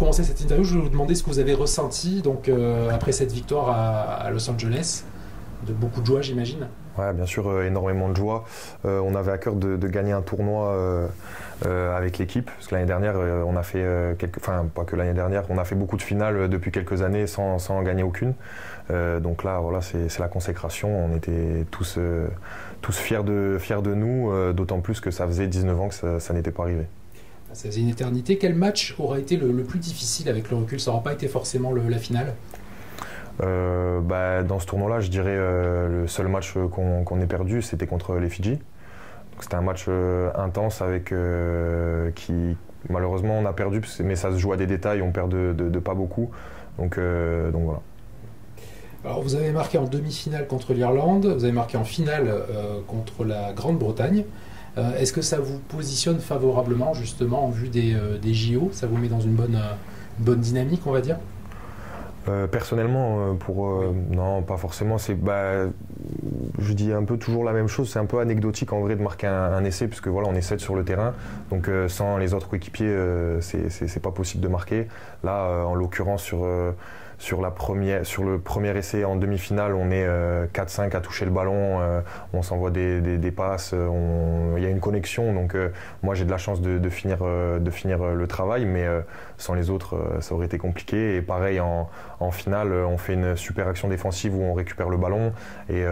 commencer cette interview, je vais vous demander ce que vous avez ressenti donc, après cette victoire à Los Angeles. De beaucoup de joie, j'imagine. Ouais, bien sûr, énormément de joie. On avait à cœur de gagner un tournoi avec l'équipe, parce que l'année dernière, on a fait pas que l'année dernière, on a fait beaucoup de finales depuis quelques années sans en gagner aucune. Donc là, voilà, c'est la consécration. On était tous fiers de nous, d'autant plus que ça faisait 19 ans que ça n'était pas arrivé. Ça faisait une éternité. Quel match aura été le plus difficile avec le recul? Ça n'aura pas été forcément la finale? Dans ce tournoi-là, je dirais le seul match qu'on ait perdu, c'était contre les Fidji. C'était un match intense avec qui malheureusement on a perdu, mais ça se joue à des détails, on perd de pas beaucoup. Donc voilà. Alors vous avez marqué en demi-finale contre l'Irlande, vous avez marqué en finale contre la Grande-Bretagne. Est-ce que ça vous positionne favorablement justement en vue des JO? Ça vous met dans une bonne dynamique, on va dire? Personnellement, non, pas forcément. Je dis un peu toujours la même chose. C'est un peu anecdotique en vrai de marquer un essai, puisque voilà, on est 7 sur le terrain. Donc sans les autres coéquipiers, c'est pas possible de marquer. Là, en l'occurrence, sur le premier essai en demi-finale, on est 4-5 à toucher le ballon, on s'envoie des passes, il y a une connexion. Donc moi j'ai de la chance de finir le travail, mais sans les autres ça aurait été compliqué. Et pareil en finale, on fait une super action défensive où on récupère le ballon et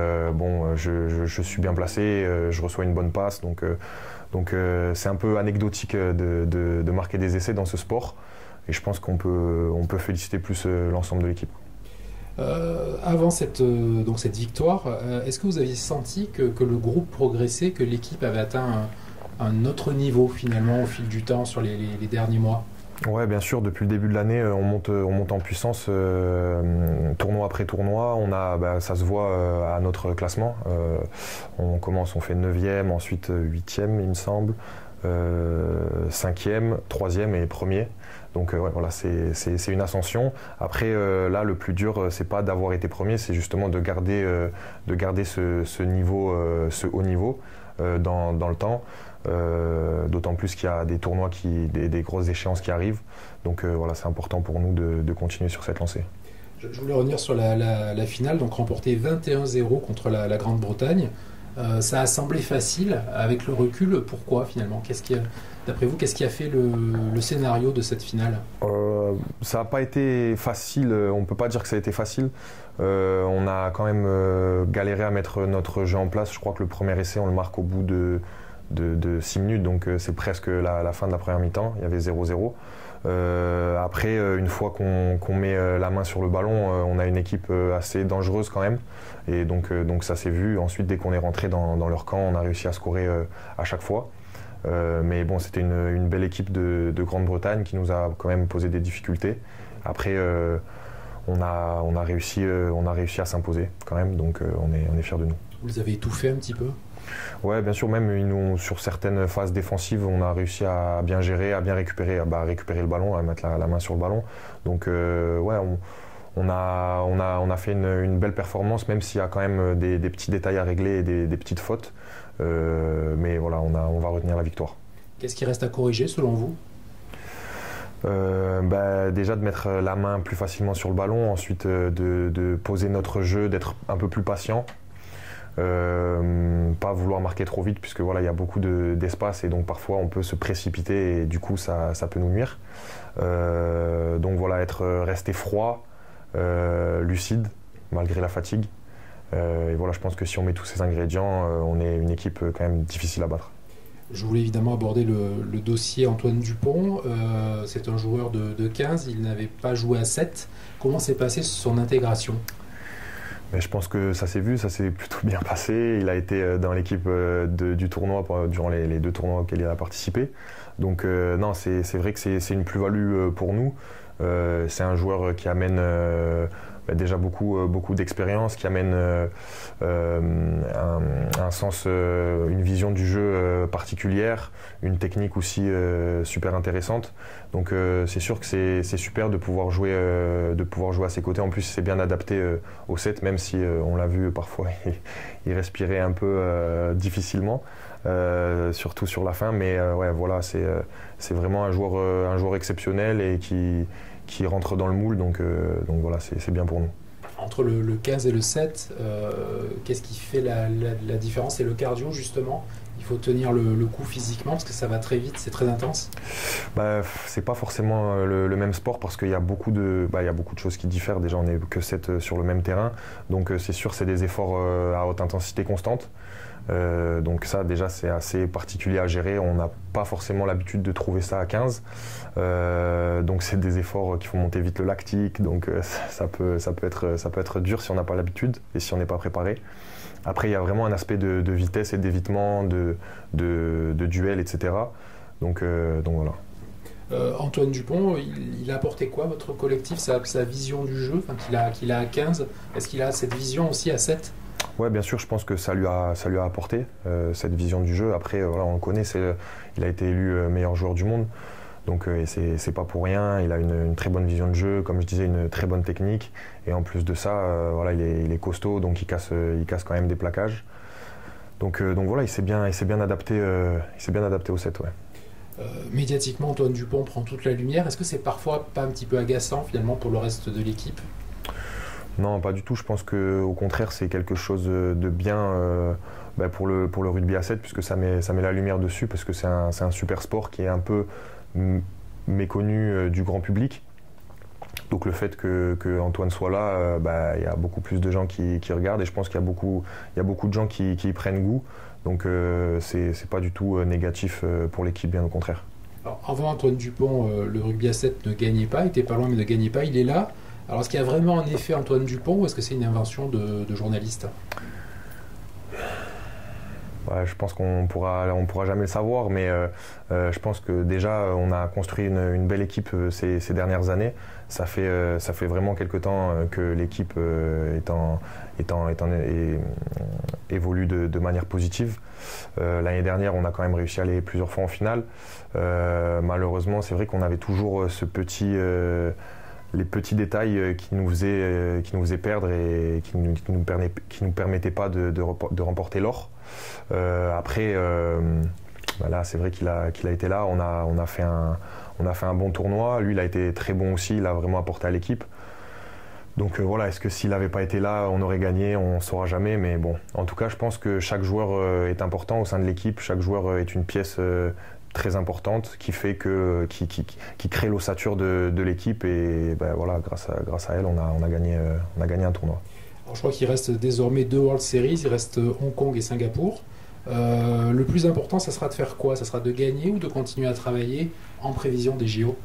je suis bien placé, je reçois une bonne passe. Donc c'est un peu anecdotique de marquer des essais dans ce sport. Et je pense qu'on peut féliciter plus l'ensemble de l'équipe. Avant cette victoire, est-ce que vous aviez senti que le groupe progressait, que l'équipe avait atteint un autre niveau finalement au fil du temps sur les derniers mois? Ouais, bien sûr. Depuis le début de l'année, on monte en puissance tournoi après tournoi. Ça se voit à notre classement. On fait 9e, ensuite 8e, il me semble, 5e, 3e et 1er. Donc voilà, c'est une ascension. Après, là, le plus dur, c'est pas d'avoir été premier, c'est justement de garder ce niveau, ce haut niveau dans le temps. D'autant plus qu'il y a des tournois, des grosses échéances qui arrivent. Donc voilà, c'est important pour nous de continuer sur cette lancée. Je voulais revenir sur la finale, donc remporter 21-0 contre la Grande-Bretagne. Ça a semblé facile. Avec le recul, pourquoi finalement? D'après vous, qu'est-ce qui a fait le scénario de cette finale? Ça n'a pas été facile, on ne peut pas dire que ça a été facile. On a quand même galéré à mettre notre jeu en place. Je crois que le premier essai, on le marque au bout de 6 minutes, donc c'est presque la fin de la première mi-temps. Il y avait 0-0. Après, une fois qu'on met la main sur le ballon, on a une équipe assez dangereuse quand même. Et donc ça s'est vu. Ensuite, dès qu'on est rentré dans leur camp, on a réussi à scorer à chaque fois. Mais bon, c'était une belle équipe de Grande-Bretagne qui nous a quand même posé des difficultés. Après, on a réussi à s'imposer quand même, donc on est fiers de nous. Vous les avez étouffés un petit peu? Ouais, bien sûr, même sur certaines phases défensives, on a réussi à bien gérer, à bien récupérer le ballon, à mettre la main sur le ballon. Donc ouais, on a fait une belle performance, même s'il y a quand même des petits détails à régler et des petites fautes. Mais voilà, on va retenir la victoire. Qu'est-ce qui reste à corriger selon vous? Déjà de mettre la main plus facilement sur le ballon, ensuite de poser notre jeu, d'être un peu plus patient. Pas vouloir marquer trop vite, puisque voilà, il y a beaucoup d'espace et donc parfois on peut se précipiter et du coup ça peut nous nuire. Donc voilà, rester froid, lucide malgré la fatigue. Et voilà, je pense que si on met tous ces ingrédients, on est une équipe quand même difficile à battre. Je voulais évidemment aborder le dossier Antoine Dupont. C'est un joueur de 15, il n'avait pas joué à 7. Comment s'est passée son intégration? Mais je pense que ça s'est vu, ça s'est plutôt bien passé. Il a été dans l'équipe du tournoi durant les 2 tournois auxquels il a participé. Donc non, c'est vrai que c'est une plus-value pour nous. C'est un joueur qui amène déjà beaucoup d'expérience, qui amène un sens, une vision du jeu particulière, une technique aussi super intéressante. Donc c'est sûr que c'est super de pouvoir jouer à ses côtés. En plus, c'est bien adapté au set, même si on l'a vu parfois, il respirait un peu difficilement. Surtout sur la fin, mais ouais, voilà, c'est vraiment un joueur exceptionnel et qui rentre dans le moule, donc voilà, c'est bien pour nous. Entre le 15 et le 7, qu'est-ce qui fait la différence? C'est le cardio, justement. Il faut tenir le coup physiquement parce que ça va très vite, c'est très intense. C'est pas forcément le même sport parce qu'il y a beaucoup de choses qui diffèrent. Déjà, on n'est que 7 sur le même terrain, donc c'est sûr, c'est des efforts à haute intensité constante. Donc ça déjà c'est assez particulier à gérer, on n'a pas forcément l'habitude de trouver ça à 15, donc c'est des efforts qui font monter vite le lactique, donc ça peut être dur si on n'a pas l'habitude et si on n'est pas préparé. Après il y a vraiment un aspect de vitesse et d'évitement, de duel, etc. Donc voilà. Antoine Dupont, il a apporté quoi votre collectif, sa vision du jeu, qu'il a à 15, est-ce qu'il a cette vision aussi à 7? Ouais, bien sûr, je pense que ça lui a apporté cette vision du jeu. Après, voilà, on le connaît, il a été élu meilleur joueur du monde, donc c'est pas pour rien. Il a une très bonne vision de jeu, comme je disais, une très bonne technique, et en plus de ça, voilà, il est costaud, donc il casse quand même des plaquages. Donc voilà, il s'est bien adapté au set, ouais. Médiatiquement, Antoine Dupont prend toute la lumière. Est-ce que c'est parfois pas un petit peu agaçant finalement pour le reste de l'équipe? Non, pas du tout. Je pense qu'au contraire, c'est quelque chose de bien pour le rugby à 7, puisque ça met la lumière dessus, parce que c'est un super sport qui est un peu méconnu du grand public. Donc le fait que Antoine soit là, il y a beaucoup plus de gens qui regardent, et je pense qu'il y a beaucoup de gens qui y prennent goût. Donc c'est pas du tout négatif pour l'équipe, bien au contraire. Alors, avant Antoine Dupont, le rugby à 7 ne gagnait pas, il était pas loin mais ne gagnait pas, il est là. Alors est-ce qu'il y a vraiment un effet Antoine Dupont ou est-ce que c'est une invention de journaliste? Ouais, je pense qu'on pourra jamais le savoir, mais je pense que déjà on a construit une belle équipe ces dernières années. Ça fait vraiment quelque temps que l'équipe évolue de manière positive. L'année dernière, on a quand même réussi à aller plusieurs fois en finale. Malheureusement, c'est vrai qu'on avait toujours les petits détails qui nous faisaient perdre et qui nous permettaient pas de remporter l'or. Après, là, c'est vrai qu'il a été là. On a fait un bon tournoi. Lui, il a été très bon aussi. Il a vraiment apporté à l'équipe. Donc voilà, est-ce que s'il n'avait pas été là, on aurait gagné? On ne saura jamais. Mais bon, en tout cas, je pense que chaque joueur est important au sein de l'équipe. Chaque joueur est une pièce très importante qui crée l'ossature de l'équipe, et voilà, grâce à elle, on a gagné un tournoi. Alors, je crois qu'il reste désormais 2 World Series, il reste Hong Kong et Singapour. Le plus important, ça sera de faire quoi? Ça sera de gagner ou de continuer à travailler en prévision des JO?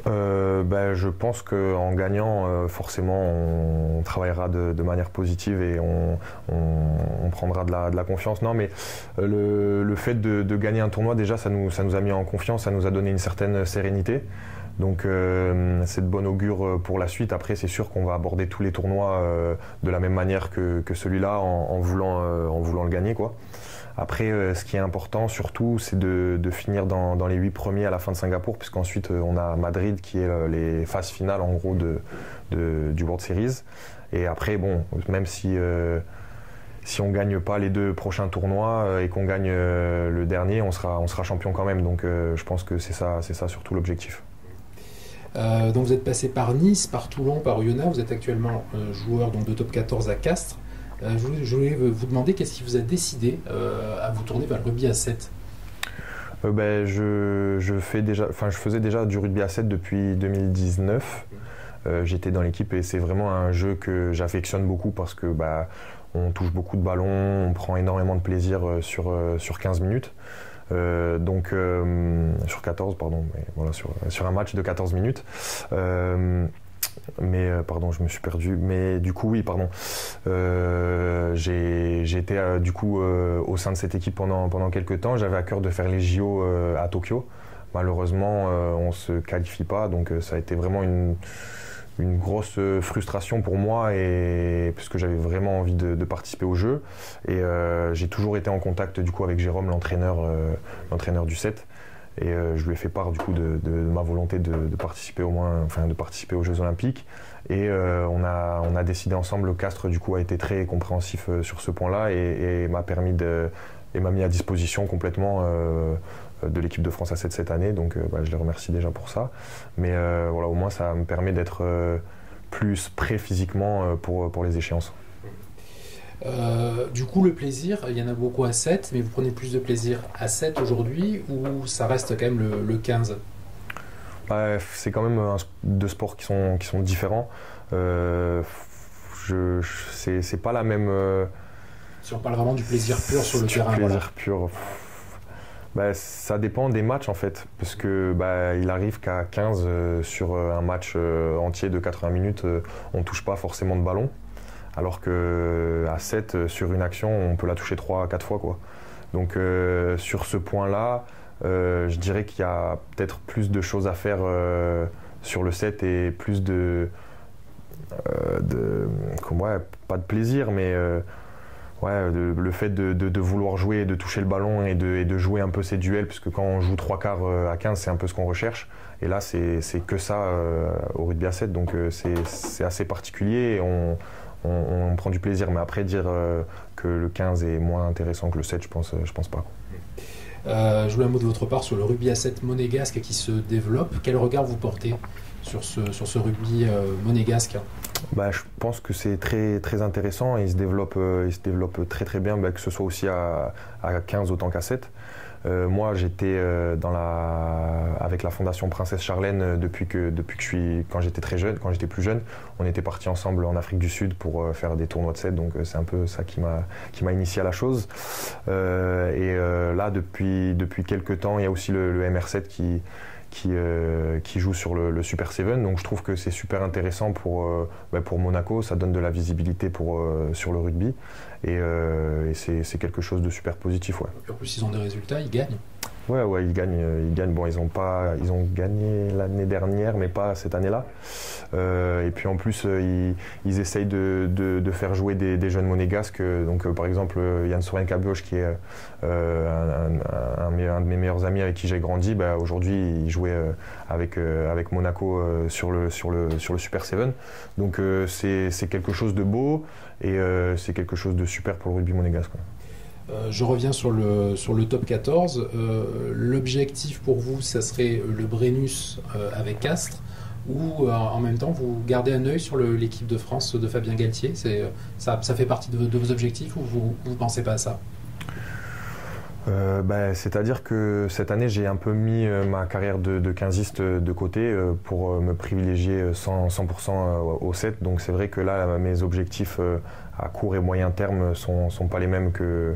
Je pense qu'en gagnant, forcément, on travaillera de manière positive et on prendra de la confiance. Non, mais le fait de gagner un tournoi, déjà, ça nous a mis en confiance, ça nous a donné une certaine sérénité. Donc c'est de bon augure pour la suite. Après, c'est sûr qu'on va aborder tous les tournois de la même manière que celui-là, en voulant le gagner, quoi. Après, ce qui est important surtout, c'est de finir dans les 8 premiers à la fin de Singapour, puisqu'ensuite on a Madrid qui est les phases finales en gros du World Series. Et après, bon, même si on gagne pas les 2 prochains tournois et qu'on gagne le dernier, on sera champion quand même. Donc je pense que c'est ça surtout l'objectif. Donc vous êtes passé par Nice, par Toulon, par Oyonnax. Vous êtes actuellement joueur de top 14 à Castres. Je voulais vous demander qu'est-ce qui vous a décidé à vous tourner vers le rugby à 7? Je faisais déjà du rugby à 7 depuis 2019. J'étais dans l'équipe et c'est vraiment un jeu que j'affectionne beaucoup parce que on touche beaucoup de ballons, on prend énormément de plaisir sur 15 minutes. Sur 14, pardon, mais voilà, sur un match de 14 minutes. Pardon, je me suis perdu. Mais du coup, oui, pardon. J'ai été au sein de cette équipe pendant quelques temps. J'avais à cœur de faire les JO à Tokyo. Malheureusement, on ne se qualifie pas. Donc ça a été vraiment une grosse frustration pour moi parce que j'avais vraiment envie de participer au jeu. Et j'ai toujours été en contact du coup avec Jérôme, l'entraîneur du 7. Et je lui ai fait part du coup de ma volonté de participer de participer aux Jeux Olympiques. Et on a décidé ensemble, le Castres du coup a été très compréhensif sur ce point-là et m'a mis à disposition complètement de l'équipe de France A7 cette année. Donc je les remercie déjà pour ça. Mais voilà, au moins ça me permet d'être plus prêt physiquement pour les échéances. Du coup, le plaisir, il y en a beaucoup à 7, mais vous prenez plus de plaisir à 7 aujourd'hui ou ça reste quand même le 15? C'est quand même deux sports qui sont différents. C'est pas la même. Si on parle vraiment du plaisir pur sur le terrain. Plaisir pur. Ça dépend des matchs en fait, parce que il arrive qu'à 15 sur un match entier de 80 minutes, on touche pas forcément de ballon. Alors qu'à 7, sur une action, on peut la toucher 3 à 4 fois, quoi. Donc sur ce point-là, je dirais qu'il y a peut-être plus de choses à faire sur le 7 et plus pas de plaisir, mais le fait de vouloir jouer et de toucher le ballon et de jouer un peu ces duels, puisque quand on joue 3 quarts à 15, c'est un peu ce qu'on recherche. Et là, c'est que ça au rugby à 7, donc c'est assez particulier et on prend du plaisir. Mais après, dire que le 15 est moins intéressant que le 7, je pense pas. Je voulais un mot de votre part sur le rugby à 7 monégasque qui se développe. Quel regard vous portez sur ce rugby monégasque? Je pense que c'est très, très intéressant et il se développe très très bien, que ce soit aussi à 15 autant qu'à 7. Moi, j'étais avec la Fondation Princesse Charlène quand j'étais très jeune, quand j'étais plus jeune. On était partis ensemble en Afrique du Sud pour faire des tournois de 7, donc c'est un peu ça qui m'a initié à la chose. Là, depuis quelques temps, il y a aussi le MR7 qui joue sur le Super 7, donc je trouve que c'est super intéressant pour Monaco, ça donne de la visibilité sur le rugby et c'est quelque chose de super positif. Ouais. En plus ils ont des résultats, ils gagnent. Ouais, ils gagnent. Bon, ils ont gagné l'année dernière, mais pas cette année-là. Et puis en plus, ils essayent de faire jouer des jeunes monégasques. Donc, par exemple, Yann Soren Cabioche, qui est un de mes meilleurs amis avec qui j'ai grandi, aujourd'hui, il jouait avec Monaco sur le Super 7. Donc, c'est quelque chose de beau et c'est quelque chose de super pour le rugby monégasque. Je reviens sur le top 14. L'objectif pour vous, ça serait le Brennus avec Castres ou en même temps vous gardez un œil sur l'équipe de France de Fabien Galtier? Ça fait partie de vos objectifs ou vous ne pensez pas à ça? C'est-à-dire que cette année, j'ai un peu mis ma carrière de quinziste de côté pour me privilégier 100% au 7. Donc c'est vrai que là, mes objectifs à court et moyen terme sont pas les mêmes que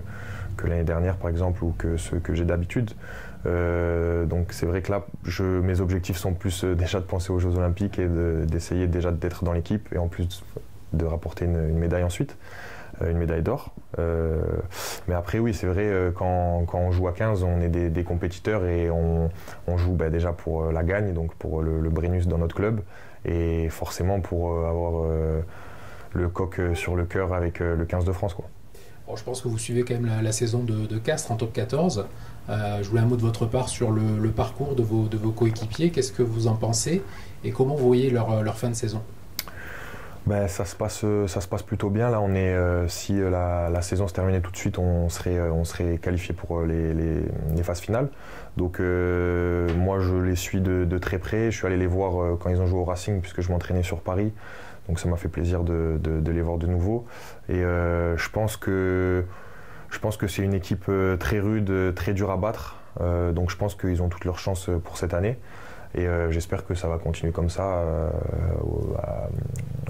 l'année dernière, par exemple, ou que ceux que j'ai d'habitude. Donc c'est vrai que là, mes objectifs sont plus déjà de penser aux Jeux Olympiques et d'essayer déjà d'être dans l'équipe et en plus de rapporter une médaille ensuite. Une médaille d'or. Mais après, oui, c'est vrai, quand on joue à 15, on est des compétiteurs et on joue déjà pour la gagne, donc pour le Brennus dans notre club, et forcément pour avoir le coq sur le cœur avec le 15 de France, quoi. Bon, je pense que vous suivez quand même la saison de Castres en top 14. Je voulais un mot de votre part sur le parcours de vos coéquipiers. Qu'est-ce que vous en pensez et comment vous voyez leur fin de saison? Ça se passe plutôt bien. Là, si la saison se terminait tout de suite, on serait qualifié pour les phases finales. Donc moi, je les suis de très près. Je suis allé les voir quand ils ont joué au Racing, puisque je m'entraînais sur Paris. Donc ça m'a fait plaisir de les voir de nouveau. Et je pense que c'est une équipe très rude, très dure à battre. Donc je pense qu'ils ont toutes leurs chances pour cette année. Et j'espère que ça va continuer comme ça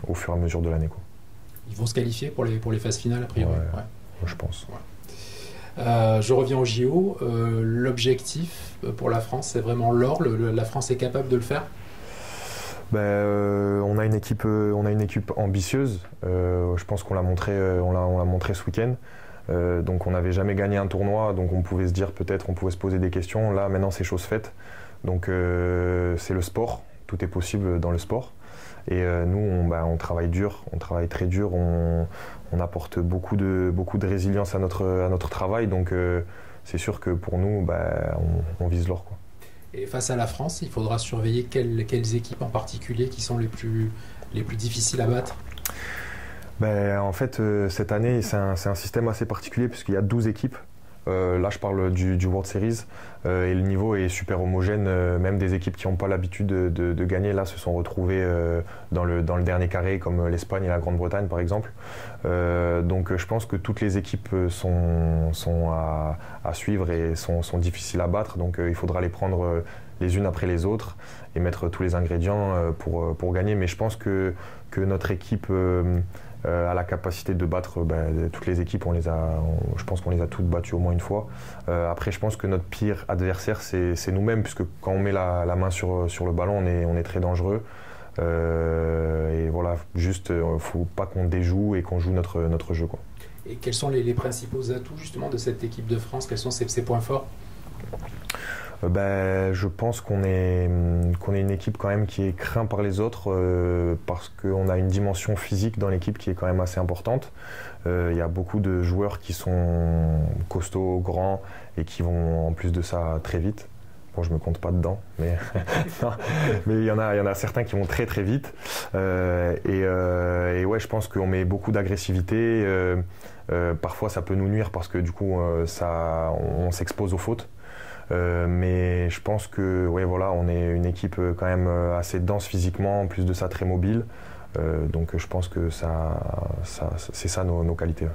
au fur et à mesure de l'année, quoi. Ils vont se qualifier pour les phases finales, a priori. Ouais. Je pense. Ouais. Je reviens au JO. L'objectif pour la France, c'est vraiment l'or. La France est capable de le faire? On a une équipe ambitieuse. Je pense qu'on l'a montré ce week-end. Donc on n'avait jamais gagné un tournoi, donc on pouvait se dire peut-être, on pouvait se poser des questions. Là maintenant c'est chose faite. Donc c'est le sport, tout est possible dans le sport. Et nous, on travaille dur, on travaille très dur, on apporte beaucoup de résilience à notre travail. Donc c'est sûr que pour nous, on vise l'or, quoi. Et face à la France, il faudra surveiller quelles équipes en particulier qui sont les plus difficiles à battre? En fait, cette année, c'est un système assez particulier puisqu'il y a 12 équipes. Là, je parle du World Series et le niveau est super homogène. Même des équipes qui n'ont pas l'habitude de gagner, là, se sont retrouvées dans le dernier carré, comme l'Espagne et la Grande-Bretagne, par exemple. Donc, je pense que toutes les équipes sont à suivre et sont difficiles à battre. Donc, il faudra les prendre les unes après les autres et mettre tous les ingrédients pour gagner. Mais je pense que notre équipe a la capacité de battre toutes les équipes. Je pense qu'on les a toutes battues au moins une fois. Après, je pense que notre pire adversaire, c'est nous-mêmes, puisque quand on met la main sur le ballon, on est très dangereux. Et voilà, juste, faut pas qu'on déjoue et qu'on joue notre jeu, quoi. Et quels sont les principaux atouts justement de cette équipe de France? Quels sont ses points forts? Je pense qu'on est une équipe quand même qui est crainte par les autres parce qu'on a une dimension physique dans l'équipe qui est quand même assez importante. Il y a beaucoup de joueurs qui sont costauds, grands et qui vont en plus de ça très vite. Bon, je me compte pas dedans, mais mais il y en a certains qui vont très très vite. Et ouais, je pense qu'on met beaucoup d'agressivité. Parfois, ça peut nous nuire parce que du coup, on s'expose aux fautes. Mais je pense que voilà, on est une équipe quand même assez dense physiquement, en plus de ça très mobile. Donc je pense que c'est ça nos qualités.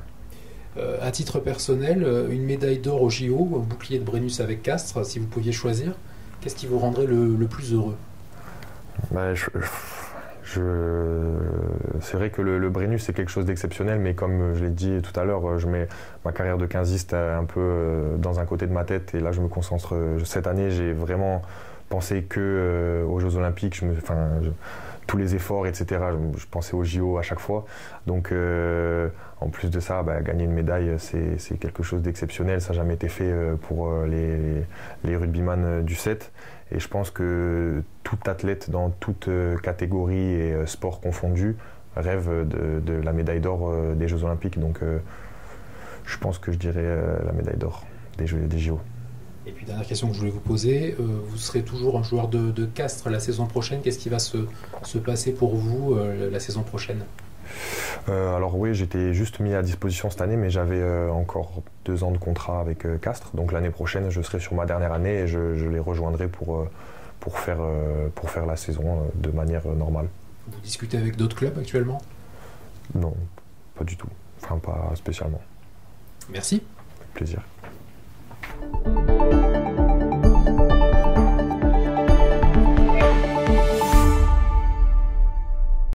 À titre personnel, une médaille d'or au JO, au bouclier de Brennus avec Castres, si vous pouviez choisir, qu'est-ce qui vous rendrait le plus heureux? C'est vrai que le Brennus c'est quelque chose d'exceptionnel, mais comme je l'ai dit tout à l'heure, je mets ma carrière de quinziste un peu dans un côté de ma tête et là je me concentre. Cette année j'ai vraiment pensé que aux Jeux Olympiques, tous les efforts, etc. Je pensais aux JO à chaque fois. Donc en plus de ça, gagner une médaille c'est quelque chose d'exceptionnel. Ça n'a jamais été fait pour les rugbyman du 7. Et je pense que tout athlète dans toute catégorie et sport confondu rêve de la médaille d'or des Jeux Olympiques. Donc je pense que je dirais la médaille d'or des JO. Et puis dernière question que je voulais vous poser, vous serez toujours un joueur de Castres la saison prochaine. Qu'est-ce qui va se passer pour vous la saison prochaine? Alors oui, j'étais juste mis à disposition cette année, mais j'avais encore 2 ans de contrat avec Castres. Donc l'année prochaine, je serai sur ma dernière année et je les rejoindrai pour faire la saison de manière normale. Vous discutez avec d'autres clubs actuellement? Non, pas du tout. Enfin, pas spécialement. Merci. Avec plaisir.